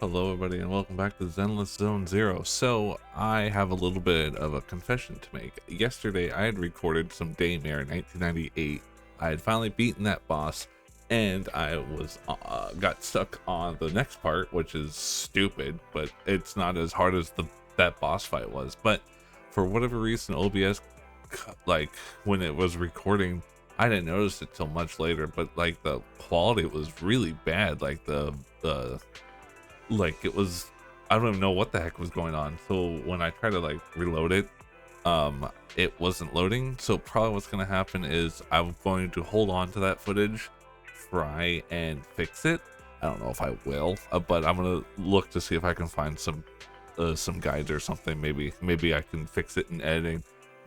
Hello everybody and welcome back to Zenless Zone Zero. So I have a little bit of a confession to make. Yesterday I had recorded some Daymare in 1998. I had finally beaten that boss and I was got stuck on the next part, which is stupid, but it's not as hard as that boss fight was. But for whatever reason, OBS, like when it was recording, I didn't notice it till much later, but like the quality was really bad. Like like it was, I don't even know what the heck was going on. So when I try to like reload it, it wasn't loading. So probably what's going to happen is I'm going to hold on to that footage, try and fix it. I don't know if I will, but I'm going to look to see if I can find some guides or something. Maybe I can fix it in editing,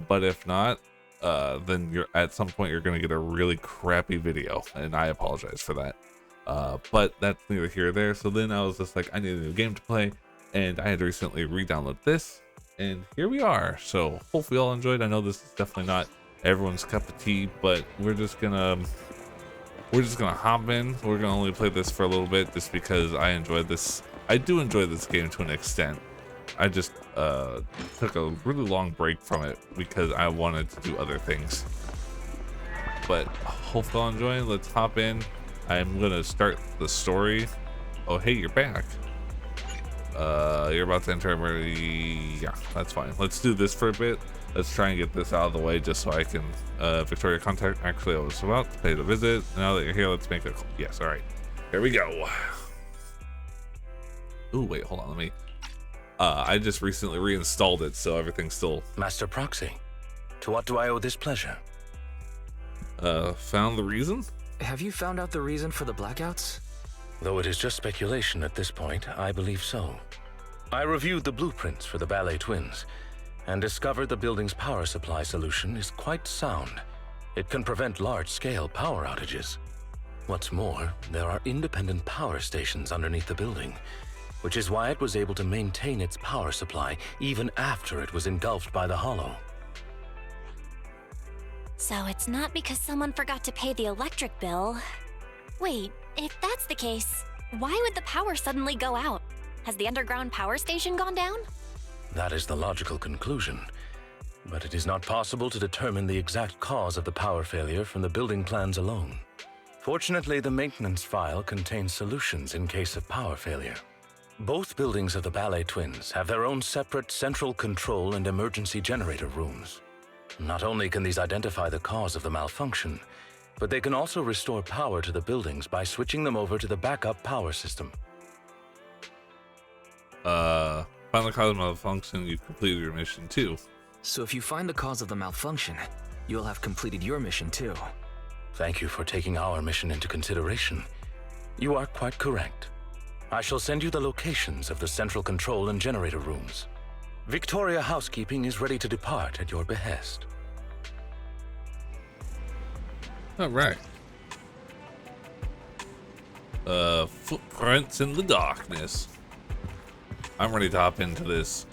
but if not, then you're at some point you're going to get a really crappy video, and I apologize for that. But that's neither here or there. So then I was just like, I need a new game to play, and I had recently re-downloaded this, and here we are. So hopefully you all enjoyed. I know this is definitely not everyone's cup of tea, but we're just gonna hop in. We're gonna only play this for a little bit just because I enjoyed this. I do enjoy this game to an extent. I just took a really long break from it because I wanted to do other things. But hopefully I'll enjoy. Let's hop in. I'm gonna start the story. Oh, hey, you're back. You're about to enter. Yeah, that's fine. Let's do this for a bit. Let's try and get this out of the way just so I can Victoria contact. Actually, I was about to pay the visit. Now that you're here, let's make it. Yes, all right. Here we go. Ooh, wait, hold on. Let me. I just recently reinstalled it, so everything's still. Master Proxy, to what do I owe this pleasure? Found the reason? Have you found out the reason for the blackouts? Though it is just speculation at this point, I believe so. I reviewed the blueprints for the Ballet Twins and discovered the building's power supply solution is quite sound. It can prevent large-scale power outages. What's more, there are independent power stations underneath the building, which is why it was able to maintain its power supply even after it was engulfed by the Hollow. So it's not because someone forgot to pay the electric bill. Wait, if that's the case, why would the power suddenly go out? Has the underground power station gone down? That is the logical conclusion, but it is not possible to determine the exact cause of the power failure from the building plans alone. Fortunately, the maintenance file contains solutions in case of power failure. Both buildings of the Ballet Twins have their own separate central control and emergency generator rooms. Not only can these identify the cause of the malfunction, but they can also restore power to the buildings by switching them over to the backup power system. Find the cause of malfunction, you've completed your mission too. So if you find the cause of the malfunction, you'll have completed your mission too. Thank you for taking our mission into consideration. You are quite correct. I shall send you the locations of the central control and generator rooms. Victoria Housekeeping is ready to depart at your behest. All right. Footprints in the darkness. I'm ready to hop into this.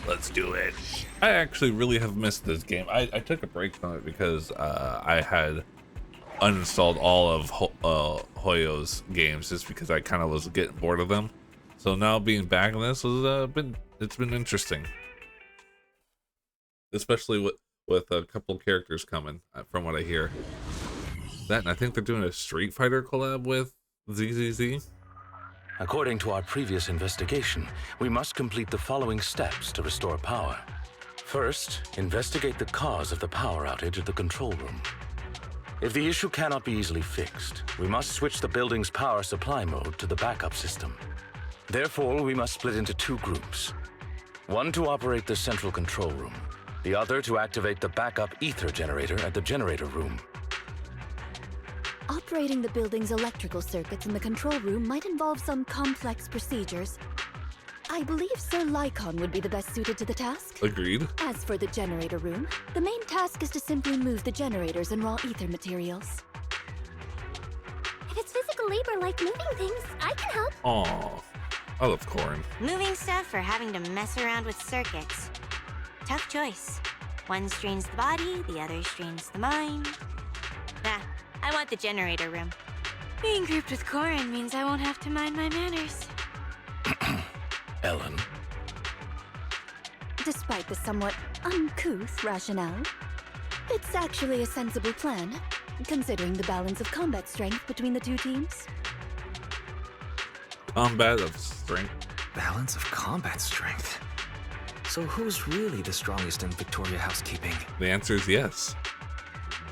Let's do it. I actually really have missed this game. I took a break from it because I had uninstalled all of Hoyo's games just because I kind of was getting bored of them. So now being back in this has it's been interesting, especially with a couple characters coming from what I hear. That, and I think they're doing a Street Fighter collab with ZZZ. According to our previous investigation, we must complete the following steps to restore power. First, investigate the cause of the power outage at the control room. If the issue cannot be easily fixed, we must switch the building's power supply mode to the backup system. Therefore, we must split into two groups. One to operate the central control room, the other to activate the backup ether generator at the generator room. Operating the building's electrical circuits in the control room might involve some complex procedures. I believe Sir Lycon would be the best suited to the task. Agreed. As for the generator room, the main task is to simply move the generators and raw ether materials. If it's physical labor like moving things, I can help. Aw, I love Corn. Moving stuff or having to mess around with circuits. Tough choice. One strains the body, the other strains the mind. Nah, I want the generator room. Being grouped with Corin means I won't have to mind my manners. Ellen. Despite the somewhat uncouth rationale, it's actually a sensible plan, considering the balance of combat strength between the two teams. Combat of strength. Balance of combat strength. So who's really the strongest in Victoria housekeeping? The answer is yes.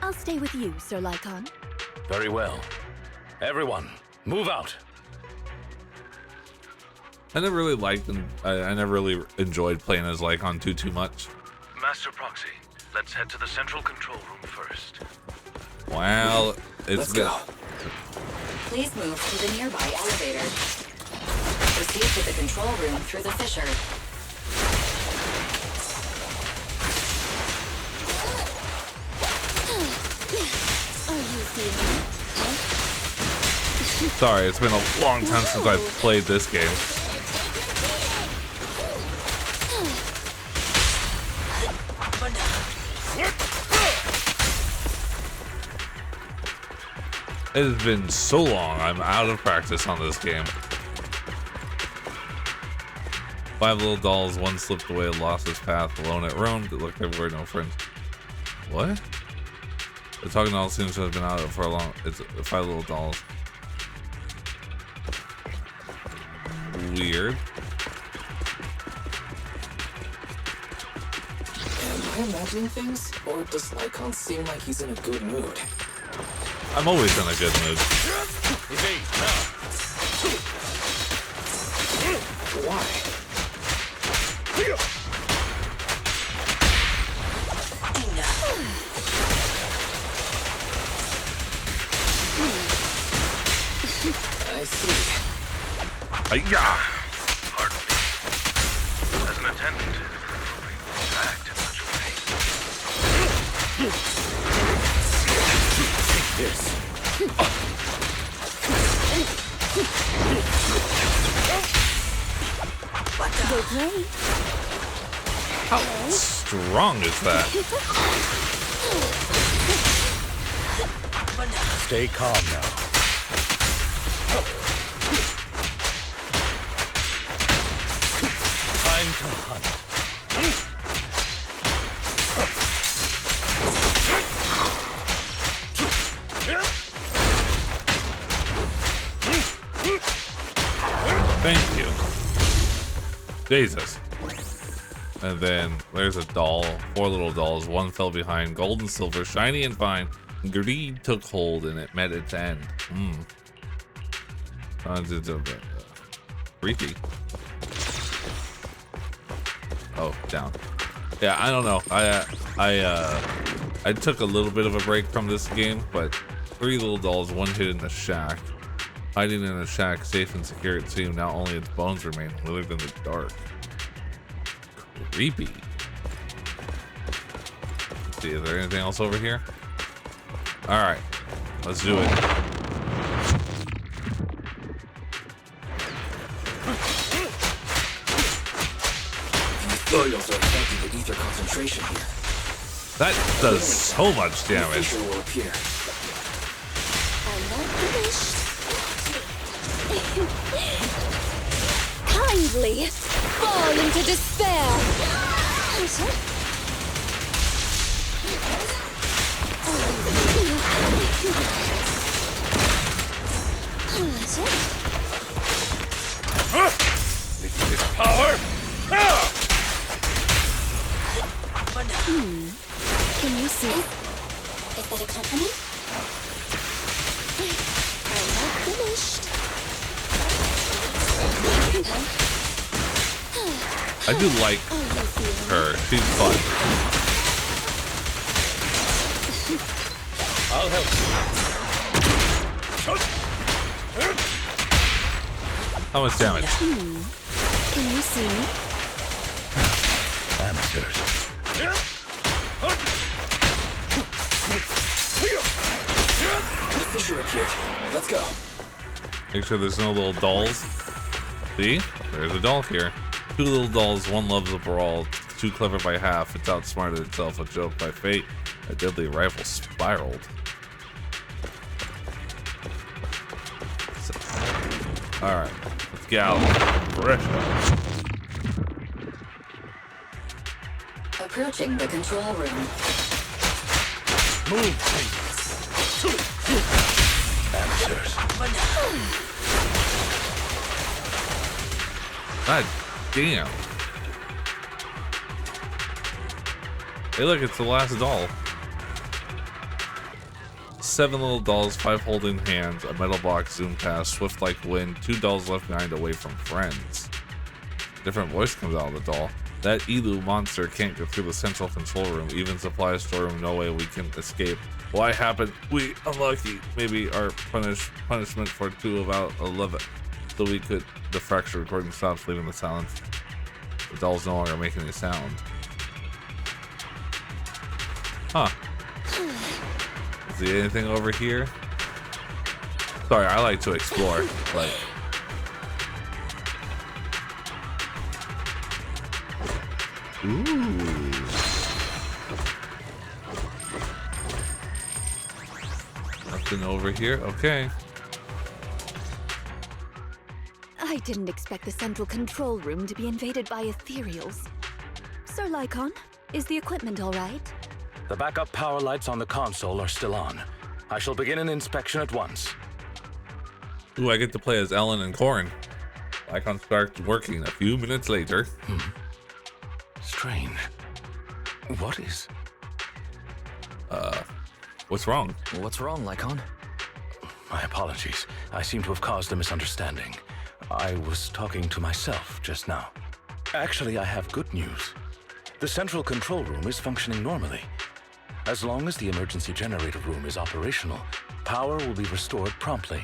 I'll stay with you, Sir Lycon. Very well. Everyone, move out. I never really liked and I never really enjoyed playing as Lycon too much. Master Proxy, let's head to the central control room first. Well, it's good. Please move to the nearby elevator. Proceed to the control room through the fissure. Are you feeling it? Sorry, it's been a long time since I've played this game. It has been so long, I'm out of practice on this game. 5 little dolls, one slipped away, lost his path, alone it roamed, it looked everywhere, no friends. What? The talking doll seems to have been out for a long. It's 5 little dolls. Weird. Am I imagining things, or does Lycon seem like he's in a good mood? I'm always in a good mood. Why? I see. Hi-ya! Pardon me. As an attendant, I act in such a way. This. Go play. How strong is that? Stay calm now. Time to hunt. Thank you. Jesus. And then there's a doll, 4 little dolls, one fell behind, gold and silver, shiny and fine. Greed took hold and it met its end. Creepy. Oh, down. Yeah, I don't know. I took a little bit of a break from this game, but 3 little dolls, one hid in the shack. Hiding in a shack, safe and secure, it seemed. Now only its bones remain, withered in the dark. Creepy. Let's see, is there anything else over here? Alright, let's do it. Materials are affecting the ether concentration here. That does so much damage. The fissure will appear. I'm not finished. Kindly fall into despair. Power! Can you see? Is that a compliment? I'm not finished. I do like her. She's fun. I'll help How much damage? Can you see me? you. Amateurs. The fissure appeared. Let's go. Make sure there's no little dolls. See? There's a doll here. 2 little dolls, one loves a brawl. Too clever by half. It's outsmarted itself. A joke by fate. A deadly rival spiraled. Alright. Let's get out. Fresh. Approaching the control room. Move, amateurs. God damn. Hey look, it's the last doll. 7 little dolls, 5 holding hands, a metal box, zoom past, swift like wind, 2 dolls left behind away from friends. Different voice comes out of the doll. That Elu monster can't get through the central control room, even supply storeroom, no way we can escape. Why happened? We unlucky. Maybe our punishment for 2 of out 11. So we could, the fracture recording stops, leaving the silence. The doll's no longer making a sound. Huh. Is there anything over here? Sorry, I like to explore. Like, ooh. Nothing over here. Okay. I didn't expect the central control room to be invaded by ethereals. Sir Lycon, is the equipment all right? The backup power lights on the console are still on. I shall begin an inspection at once. Ooh, I get to play as Ellen and Corrin. Icon starts working a few minutes later. Strange. What is... What's wrong? What's wrong, Lycon? My apologies. I seem to have caused a misunderstanding. I was talking to myself just now. Actually, I have good news. The central control room is functioning normally. As long as the emergency generator room is operational, power will be restored promptly.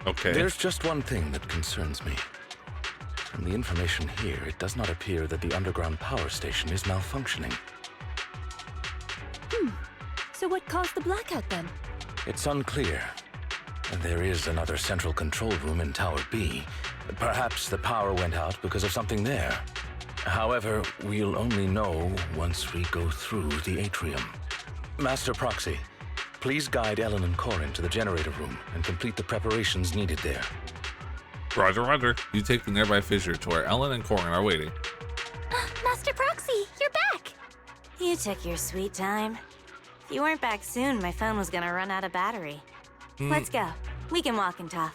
Okay. There's just one thing that concerns me. From the information here, it does not appear that the underground power station is malfunctioning. So what caused the blackout then? It's unclear. There is another central control room in Tower B. Perhaps the power went out because of something there. However, we'll only know once we go through the atrium. Master Proxy, please guide Ellen and Corrin to the generator room and complete the preparations needed there. Roger, roger. You take the nearby fissure to where Ellen and Corrin are waiting. Master Proxy, you're back! You took your sweet time. If you weren't back soon, my phone was gonna run out of battery. Let's go. We can walk and talk.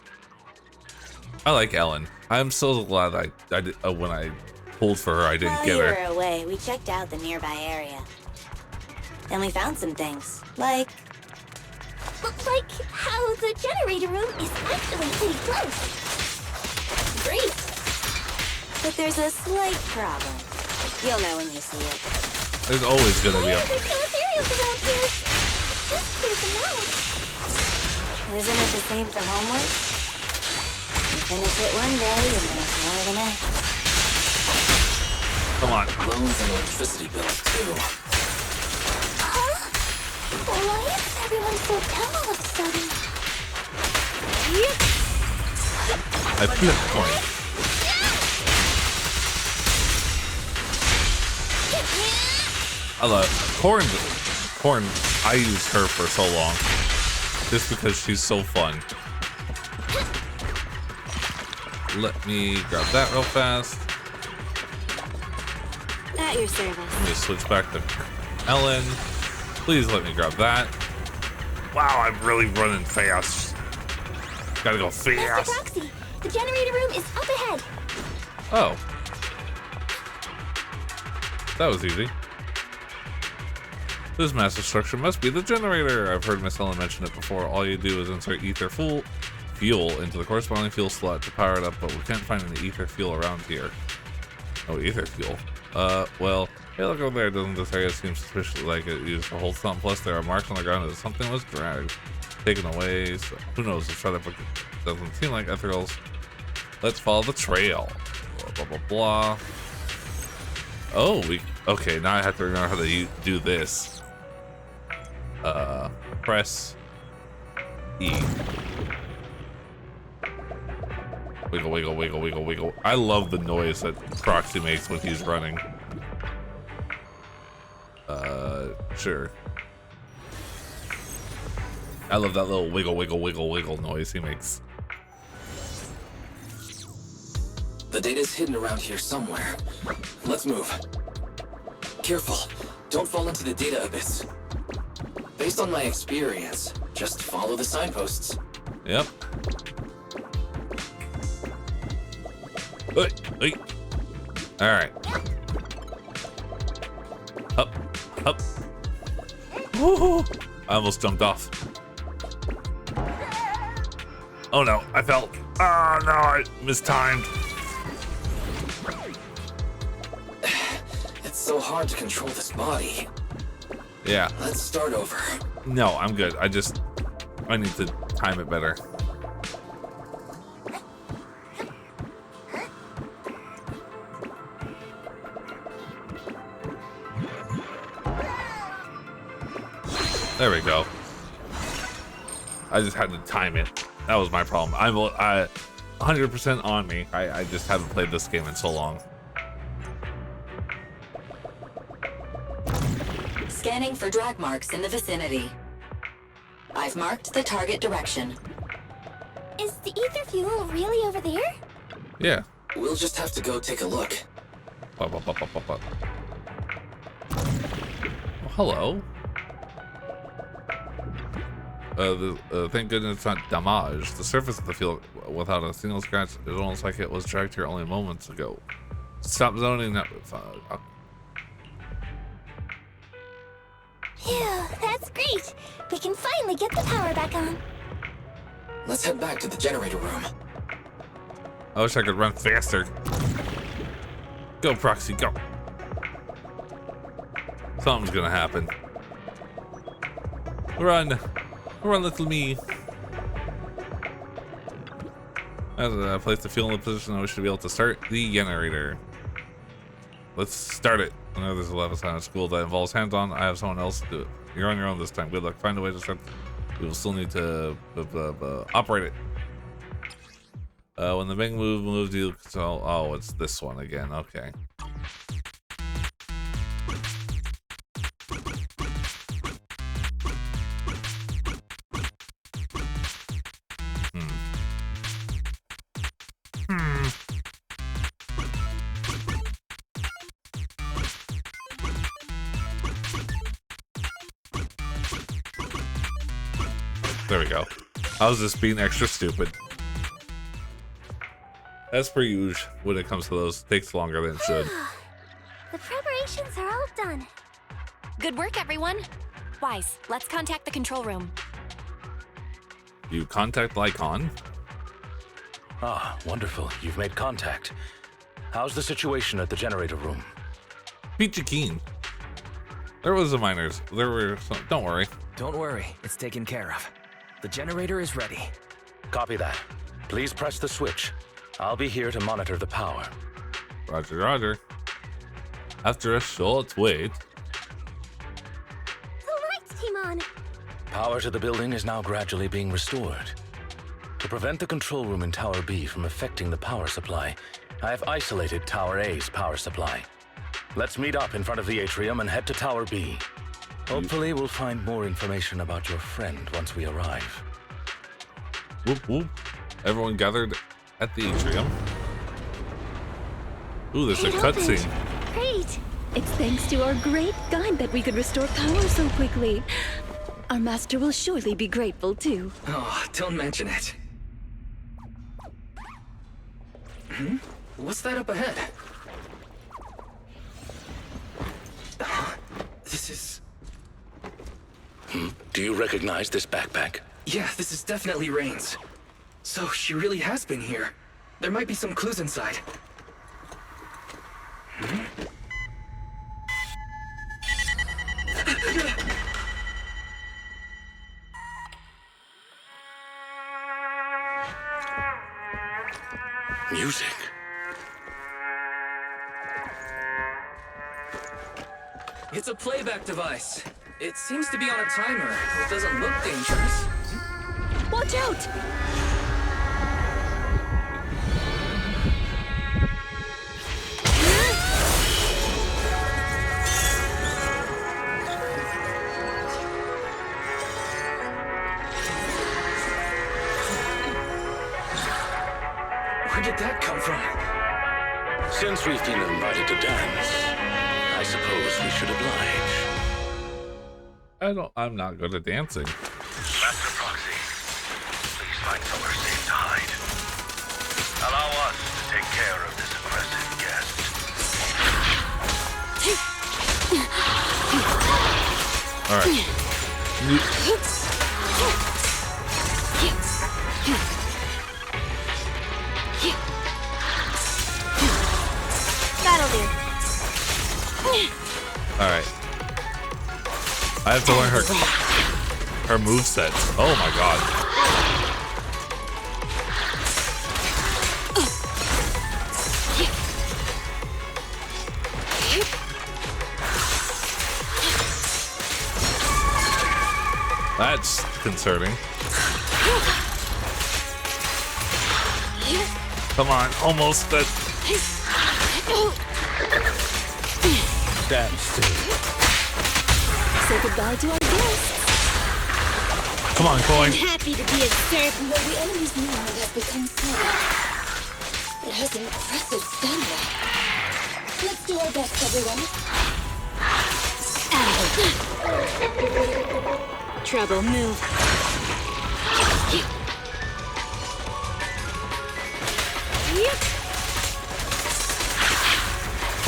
I like Ellen. I'm so glad I did, when I pulled for her, I didn't While get you her. were away, we checked out the nearby area. And we found some things, like... Like how the generator room is actually pretty close. Great. But there's a slight problem. You'll know when you see it. There's always gonna be a... There's no ethereals around here. Just clear them out. Isn't it the same for homework? You finish it one day and there's more the next. Come on. Loans and electricity bills, too. Huh? Why is everyone so dumb all of a sudden? I flipped a coin. I love Corrin. I used her for so long just because she's so fun. Let me grab that real fast. At your service. Let me switch back to Ellen. Please let me grab that. Wow, I'm really running fast. Gotta go Master fast. Proxy, the generator room is up ahead. Oh. That was easy. This massive structure must be the generator. I've heard Miss Ellen mention it before. All you do is insert ether fuel into the corresponding fuel slot to power it up, but we can't find any ether fuel around here. No ether fuel. Well, hey, look over there. Doesn't this area seem suspiciously like it used to hold something? Plus, there are marks on the ground as something was dragged, taken away. So who knows? Let's try that, but it doesn't seem like ethereals. Let's follow the trail. Blah, blah, blah, blah. Oh, okay, now I have to remember how to do this. Press E. Wiggle, wiggle, wiggle, wiggle, wiggle. I love the noise that Proxy makes when he's running. Sure. I love that little wiggle, wiggle, wiggle, wiggle noise he makes. The data's hidden around here somewhere. Let's move. Careful. Don't fall into the data abyss. Based on my experience, just follow the signposts. Yep. Hey. All right. Up. Woo! I almost jumped off. Oh no, I fell. Oh no, I mistimed. It's so hard to control this body. Yeah. Let's start over. No, I'm good. I need to time it better. There we go. I just had to time it. That was my problem. I 100% on me. I just haven't played this game in so long. Scanning for drag marks in the vicinity. I've marked the target direction. Is the ether fuel really over there? Yeah. We'll just have to go take a look. Well, hello. Thank goodness it's not damage. The surface of the field without a single scratch is almost like it was dragged here only moments ago. Stop zoning that. Phew, that's great. We can finally get the power back on. Let's head back to the generator room. I wish I could run faster. Go, Proxy, go. Something's gonna happen. Run, little me. As I place the fuel in the position, we should be able to start the generator. Let's start it. I know there's a level sign at school that involves hands-on. I have someone else do it. You're on your own this time. Good luck. Find a way to start. We will still need to operate it. When the big move moves you, so oh, it's this one again. Okay. There we go. I was just being extra stupid. As per usual, when it comes to those, it takes longer than it should. The preparations are all done. Good work, everyone. Wise, let's contact the control room. You contact Lycon? Ah, wonderful. You've made contact. How's the situation at the generator room? Peachy keen. There was the miners. There were some. Don't worry. Don't worry, it's taken care of. The generator is ready. Copy that. Please press the switch. I'll be here to monitor the power. Roger, roger. After a short wait. The lights came on. Power to the building is now gradually being restored. To prevent the control room in Tower B from affecting the power supply, I have isolated Tower A's power supply. Let's meet up in front of the atrium and head to Tower B. Hopefully we'll find more information about your friend once we arrive. Whoop whoop. Everyone gathered at the atrium. Ooh, there's a cutscene. Great! It's thanks to our great guide that we could restore power so quickly. Our master will surely be grateful too. Oh, don't mention it. What's that up ahead? This is... Do you recognize this backpack? Yeah, this is definitely Rain's. So she really has been here. There might be some clues inside. Music. It's a playback device. It seems to be on a timer. It doesn't look dangerous. Watch out! Where did that come from? Since we've been invited to dance, I suppose we should oblige. I'm not good at dancing. Master Proxy, please find somewhere safe to hide. Allow us to take care of this impressive guest. All right. That'll do. All right. I have to learn her movesets. Oh my god. That's concerning. Come on, almost. That. Stand still. Say goodbye to our guests. Come on, coin. Happy to be a servant, but the enemy's movement has become slow. It has impressive stamina. Let's do our best, everyone. Trouble, move.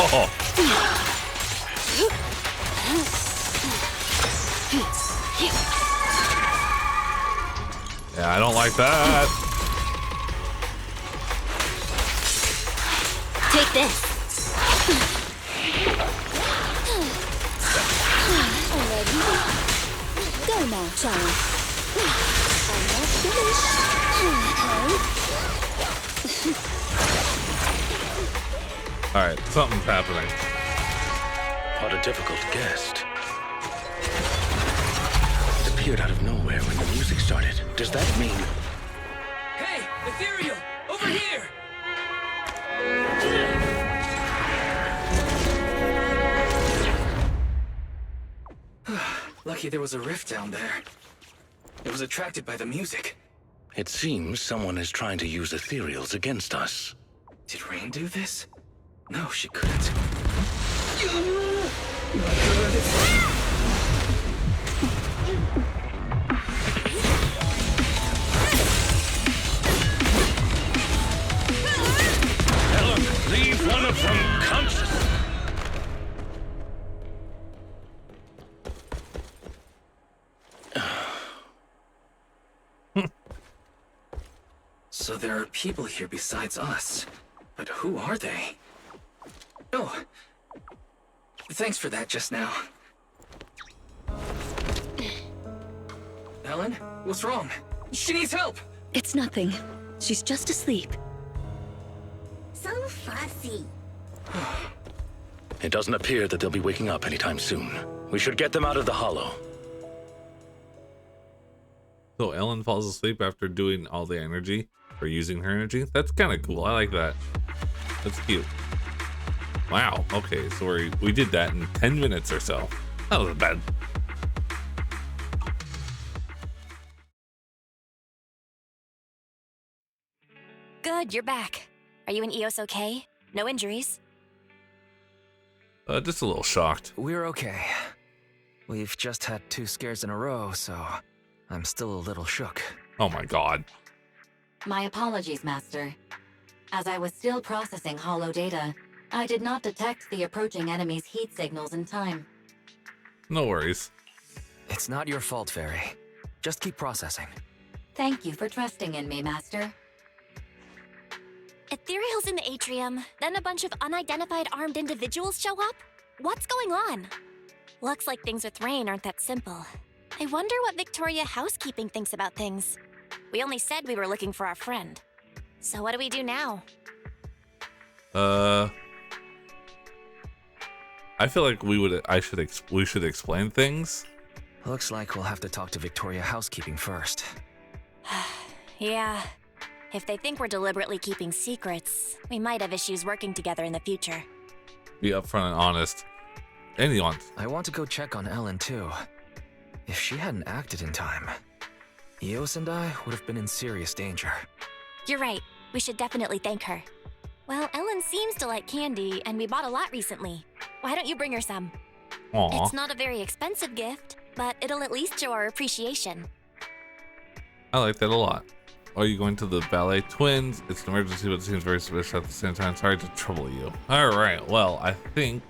Oh. Yeah, I don't like that. Take this. Already. Go now, child. I'm not finished. All right, something's happening. What a difficult guest. It appeared out of nowhere when the music started. Does that mean... Hey, Ethereal! Over here! Lucky there was a rift down there. It was attracted by the music. It seems someone is trying to use ethereals against us. Did Rain do this? No, she couldn't. Not good. Ellen, leave one of them conscious. So there are people here besides us. But who are they? Oh. Thanks for that just now. Ellen, what's wrong? She needs help! It's nothing. She's just asleep. So fussy. It doesn't appear that they'll be waking up anytime soon. We should get them out of the hollow. So Ellen falls asleep after doing all the energy, or using her energy. That's kind of cool. I like that. That's cute. Wow. Okay, so we did that in 10 minutes or so. That wasn't bad. Good, you're back. Are you and Eos okay? No injuries? Just a little shocked. We're okay. We've just had 2 scares in a row, so I'm still a little shook. Oh my god. My apologies, Master. As I was still processing hollow data, I did not detect the approaching enemy's heat signals in time. No worries. It's not your fault, Fairy. Just keep processing. Thank you for trusting in me, Master. Ethereal's in the atrium, then a bunch of unidentified armed individuals show up? What's going on? Looks like things with Rain aren't that simple. I wonder what Victoria Housekeeping thinks about things. We only said we were looking for our friend. So what do we do now? I feel like we should explain things. Looks like we'll have to talk to Victoria Housekeeping first. Yeah. If they think we're deliberately keeping secrets, we might have issues working together in the future. Be upfront and honest. Anyone. I want to go check on Ellen, too. If she hadn't acted in time, Eos and I would have been in serious danger. You're right. We should definitely thank her. Well, Ellen seems to like candy, and we bought a lot recently. Why don't you bring her some? Aw. It's not a very expensive gift, but it'll at least show our appreciation. I like that a lot. Are you going to the ballet? Twins? It's an emergency, but it seems very suspicious at the same time. Sorry to trouble you. Alright, well, I think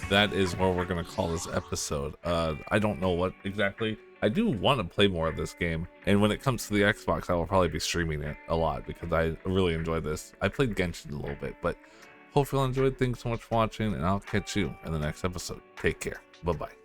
that is where we're going to call this episode. I don't know what exactly. I do want to play more of this game, and when it comes to the Xbox, I will probably be streaming it a lot because I really enjoy this. I played Genshin a little bit, but hope you all enjoyed. Thanks so much for watching, and I'll catch you in the next episode. Take care. Bye-bye.